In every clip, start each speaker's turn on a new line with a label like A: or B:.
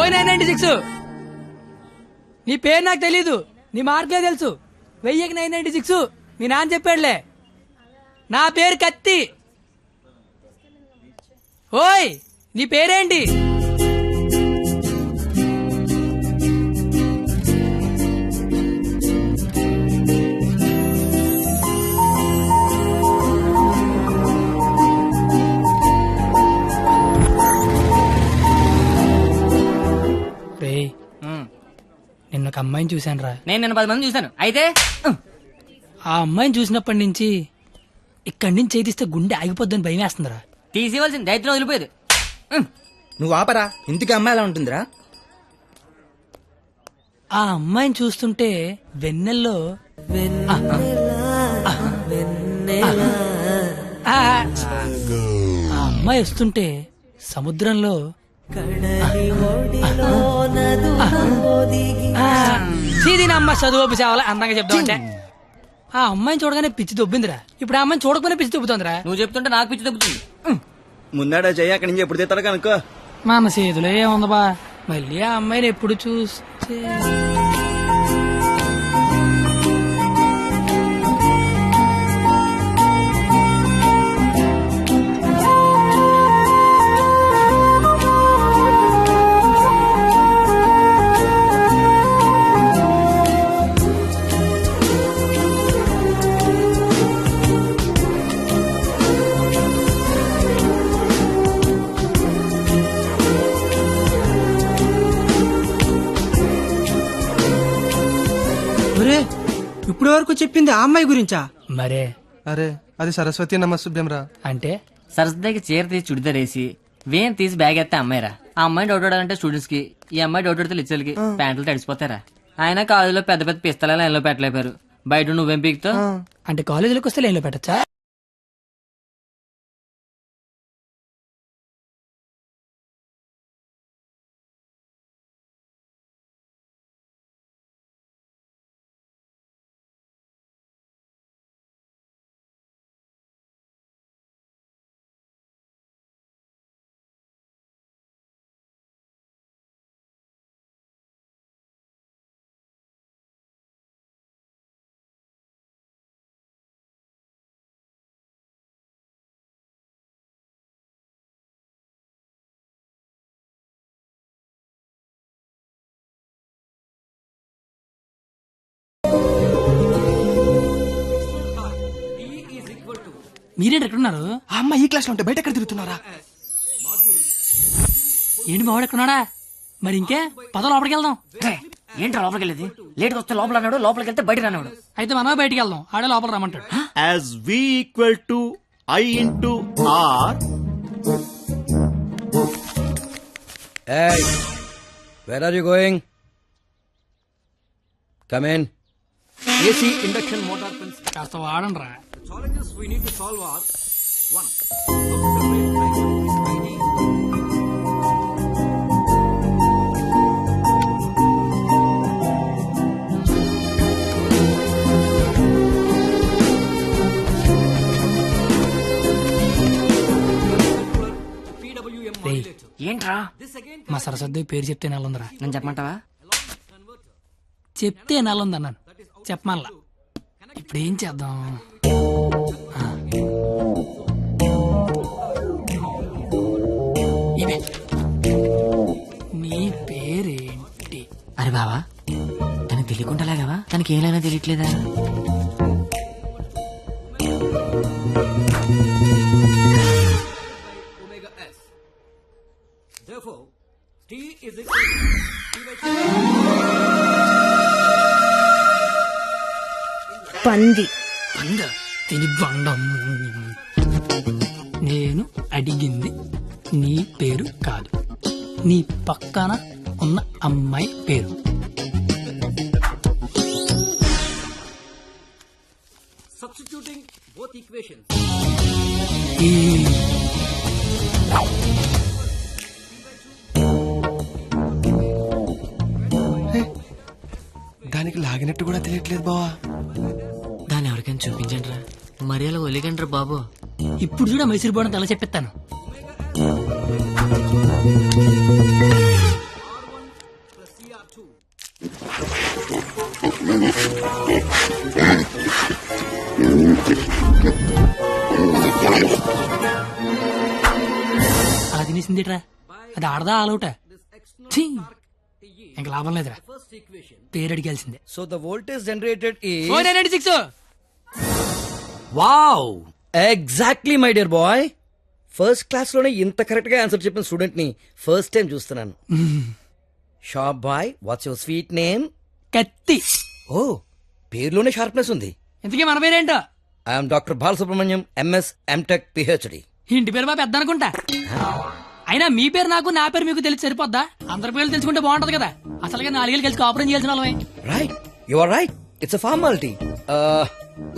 A: ఓ 996. నీ పేరు నాకు తెలీదు, నీ మార్కులే తెలుసు. 1000కి 996 మీ నాన్న చెప్పాడులే. నా పేరు కత్తి. ఓయ్, నీ పేరేంటి? నిన్న ఒక అమ్మాయిని చూశాను రా.
B: నేను నిన్న 10 మంది చూశాను. అయితే
A: ఆ అమ్మాయిని చూసినప్పటి నుంచి ఇక్కడి నుంచి చేతిస్తే గుండె ఆగిపోద్దని భయం వేస్తుందిరా.
B: తీసేవలసిన దైత్యం వదిలిపోయేది.
C: నువ్వు ఆపరా, ఇంటికి అమ్మాయి ఎలా ఉంటుందిరా?
A: ఆ అమ్మాయిని చూస్తుంటే వెన్నెల్లో ఆ అమ్మాయి వస్తుంటే సముద్రంలో సీదీనమ్మ చదువు సేవలు అందంగా చెప్తామంటే ఆ అమ్మాయిని చూడగానే పిచ్చి దొబ్బిందిరా. ఇప్పుడు ఆ అమ్మాయిని చూడకపోయినా పిచ్చి దొబ్బుతుందిరా.
B: నువ్వు చెప్తుంటే నాకు పిచ్చి తగ్గుతుంది.
C: ముందాడా చెయ్యి, అక్కడి నుంచి ఎప్పుడు తీస్తాడు కనుక్కో.
A: మన చేతిలో ఏముంది బా, మళ్ళీ ఆ అమ్మాయిని ఎప్పుడు చూస్తే
D: ఇప్పుడు వరకు చెప్పింది ఆ అమ్మాయి గురించా?
A: మరే.
E: అరే అది సరస్వతి నమస్తుభ్యం రా.
A: అంటే
B: సరస్వతికి చీర తీసి చుడిదార్ వేసి వేన్ తీసి బ్యాగ్ ఎత్తే అమ్మాయిరా. ఆ అమ్మాయి డౌట్ అంటే స్టూడెంట్స్ కి, ఈ అమ్మాయి డౌట్ అడితే లిచ్చలకి ప్యాంట్లు తడిసిపోతారా. ఆయన కాలేజీలో పెద్ద పెద్ద పిస్తల లైన్లో పెట్టలేపారు. బయట నువ్వేం పీకుతో
A: అంటే కాలేజీలోకి వస్తే లైన్లో పెట్టచ్చా? మీరేంటి ఎక్కడున్నారు?
E: ఆ అమ్మాయి ఈ క్లాస్ లో ఉంటే బయట ఎక్కడ తిరుగుతున్నారా?
A: ఏంటి మావాడు ఎక్కడున్నాడా? మరి ఇంకే పద లోపలికి వెళ్దాం.
B: ఏంట్రా లోపలికి వెళ్ళేది? లేట్గా వస్తే లోపల అన్నాడు, లోపలికి వెళ్తే బయట అన్నాడు.
A: అయితే మనమే బయటికి వెళ్దాం, ఆడే లోపల రమ్మంటాడు.
F: As V equal to I into R.
C: Hey, where are you going? Come in. AC induction motor principle.
A: కాస్త వాడండి రా.
C: Challenges we need to solve are 1.
B: ఏంట్రా?
A: మా సరస్వతి పేరు చెప్తే నెలందిరా.
B: నేను చెప్పమంటావా?
A: చెప్తే నెలంది అన్నాను, చెప్పమల్లా. ఇప్పుడు ఏం చేద్దాం? ఇవే నీ పేరేంటి?
B: అరే బావా, తనకి తెలియకుండా లాగావా? తనకి ఏమైనా తెలియట్లేదా?
G: పంది
A: తిని బండం. నేను అడిగింది నీ పేరు కాదు, నీ పక్కన ఉన్న అమ్మాయి పేరు.
C: Substituting both equations.
E: దానికి లాగినట్టు కూడా తెలియట్లేదు బావా.
B: దాన్ని ఎవరికైనా చూపించండి రా, మరి అలా ఒలిగండ్రా బాబు.
A: ఇప్పుడు చూడ మైసూర్ బోర్డు అలా చెప్పిస్తాను. అలా తినేసిందిట్రా, అది ఆడదా ఆలౌట? ఇంకా లాభం లేదురా, పేరు అడిగాల్సిందే.
C: So the voltage generated is
A: 496.
C: wow, exactly my dear boy. First class లోనే ఇంత కరెక్ట్ గా ఆన్సర్ చెప్పిన స్టూడెంట్ ని ఫస్ట్ టైం చూస్తున్నాను. Shop boy, what's your sweet name?
A: Katti.
C: ఓ, పేరులోనే షార్ప్నెస్ ఉంది.
A: ఇంతకీ మన పేరేంటో?
C: I'm doctor Balasubrahmanyam, MS, MTech, PhD.
A: ఇంటి పేరు బాబు పెద్ద అనుకుంటా. అయినా మీ పేరు నాకు, నా పేరు మీకు తెలిసి సరిపోద్దా? అందరి పేర్లు తెలుసుకుంటే బాగుంటది కదా. అసలుగా 4 ఏళ్ళు కలిసి కాపురం చేయాల్సిన వాళ్ళమే.
C: Right, you are right, it's a formality.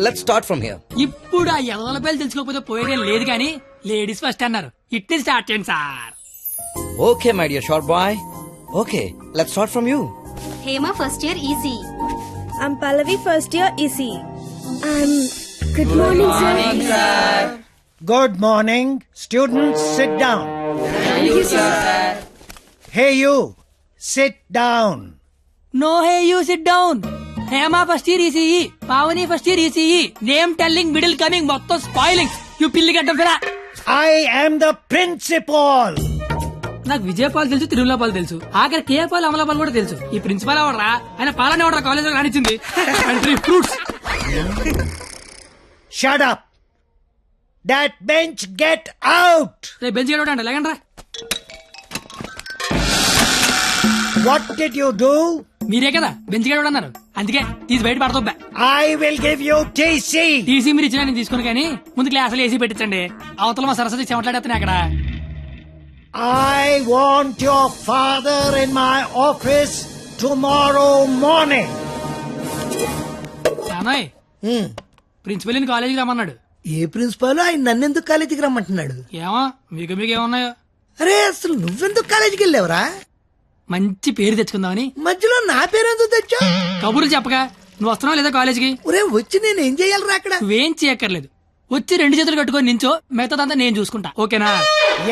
C: Let's start from here.
A: ఇప్పుడు ఆ ఎదల పేర్లు తెలుసుకోకపోతే పోయేదేం లేదు కానీ లేడీస్ ఫస్ట్ అన్నారు. ఇట్ని స్టార్ట్ చేయండి sir.
C: Okay my dear short boy, okay let's start from you.
G: Hema first year EC.
H: I'm Pallavi first year EC. Good morning, sir.
I: Good morning. Students, sit down.
H: Thank you, sir.
I: Hey, you. Sit down.
A: No hey you sit down. Hema first year ECE, Pavani first year ECE, name telling, middle coming, మొత్తం spoiling. You పిల్లి గడ్డం ఫిరా.
I: I am the principal.
A: నాకు విజయపాల్ తెలుసు, తిరుమలపాల్ తెలుసు, ఆఖరి కేపాల్, అమలపాల్ కూడా తెలుసు. ఈ ప్రిన్సిపాల్ ఎవడరా? ఆయన పాలన ఎవడరా కాలేజ్ లో రానిచ్చింది? Fruits.
I: Shut up. That bench, get out.
A: రేపు బెంచ్ గడవడండి, లేకండ్రా.
I: What did you do?
A: మీరే కదా బెంచ్ గడవడం అన్నారు, అందుకే తీసి బయట పడతా.
I: I will give you TC.
A: TC మీరు ఇచ్చినా నేను తీసుకుని కానీ ముందు క్లాసులు ఏసీ పెట్టించండి. అవతల మా సరస్వతి చెమట్లాడేస్తున్నాయి అక్కడ.
I: I want your father in my office tomorrow morning.
A: నాన్నయ్, ప్రిన్సిపల్ ని కాలేజీకి రమ్మన్నాడు.
J: ఏ ప్రిన్సిపాల్ ఆయన నన్నెందుకు కాలేజీకి రమ్మంటున్నాడు?
A: ఏమో మీకు ఏమున్నాయో.
J: అరే అసలు నువ్వెందుకు కాలేజీకి వెళ్ళావురా?
A: మంచి పేరు తెచ్చుకుందామని.
J: మధ్యలో నా పేరెందుకు తెచ్చా?
A: కబుర్లు చెప్పగా నువ్వు వస్తున్నావు లేదా కాలేజీకి?
J: ఒరే వచ్చి నేను ఏం చెయ్యాలరా అక్కడ?
A: నువ్వేం చేయక్కర్లేదు, వచ్చి 2 చేతులు కట్టుకొని నించో, మిగతాదంతా నేను చూసుకుంటా. ఓకేనా?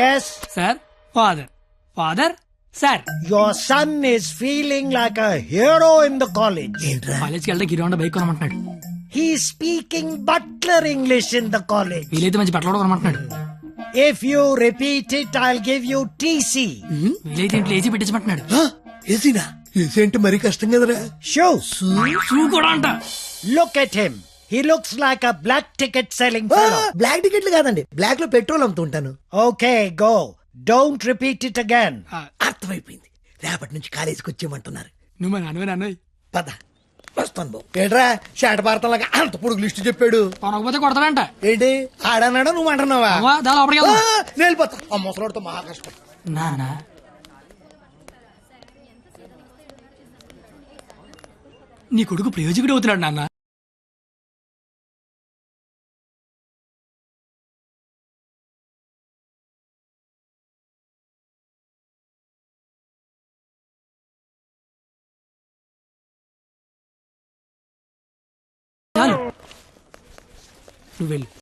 I: Yes.
A: Sir, father, father, sir.
I: Your son is feeling like a hero in the college.
J: ఏంట్రా?
A: కాలేజ్కి వెళ్తే గిరివండ bike కొనమంటున్నాడు.
I: He's speaking butler English in the college.
A: వీలైతే మంచి బట్టలు కూడా కొనమంటున్నాడు.
I: If you repeat it, I'll give you TC.
A: వీలైతే ఇంట్లో AC పెట్టించమంటున్నాడు.
J: ఏసీనా? AC అంటే మరీ కష్టం కదరా.
I: Shoes.
A: షూ కూడా అంట.
I: Look at him. He looks like a black ticket selling fellow.
J: Black టికెట్లు కాదండి, బ్లాక్ లో పెట్రోల్ అమ్ముతుంటాను.
I: Okay, go. Don't repeat it again.
J: అర్థమైపోయింది, రేపటి నుంచి కాలేజీకి వచ్చేయమంటున్నారు.
A: నువ్వు మా నాన్నవే.
J: పద వస్తాను బాబు. ఏట్రా షాట భారతంలాగా అంత పొడుగు లిస్టు చెప్పాడు?
A: కొనకపోతే కొడతాడంట.
J: ఏంటి ఆడన్నాడా నువ్వు అంటున్నావా?
A: అవ్వా, దా లోపలికి వెళ్దాం.
J: నేను వెళ్ళిపోతా. ఆ ముసలాడితో మహా కష్టం.
A: నానా, నీ కొడుకు ప్రయోజకుడు అవుతున్నాడు నాన్న. చాలు, నువ్వు వెళ్ళు.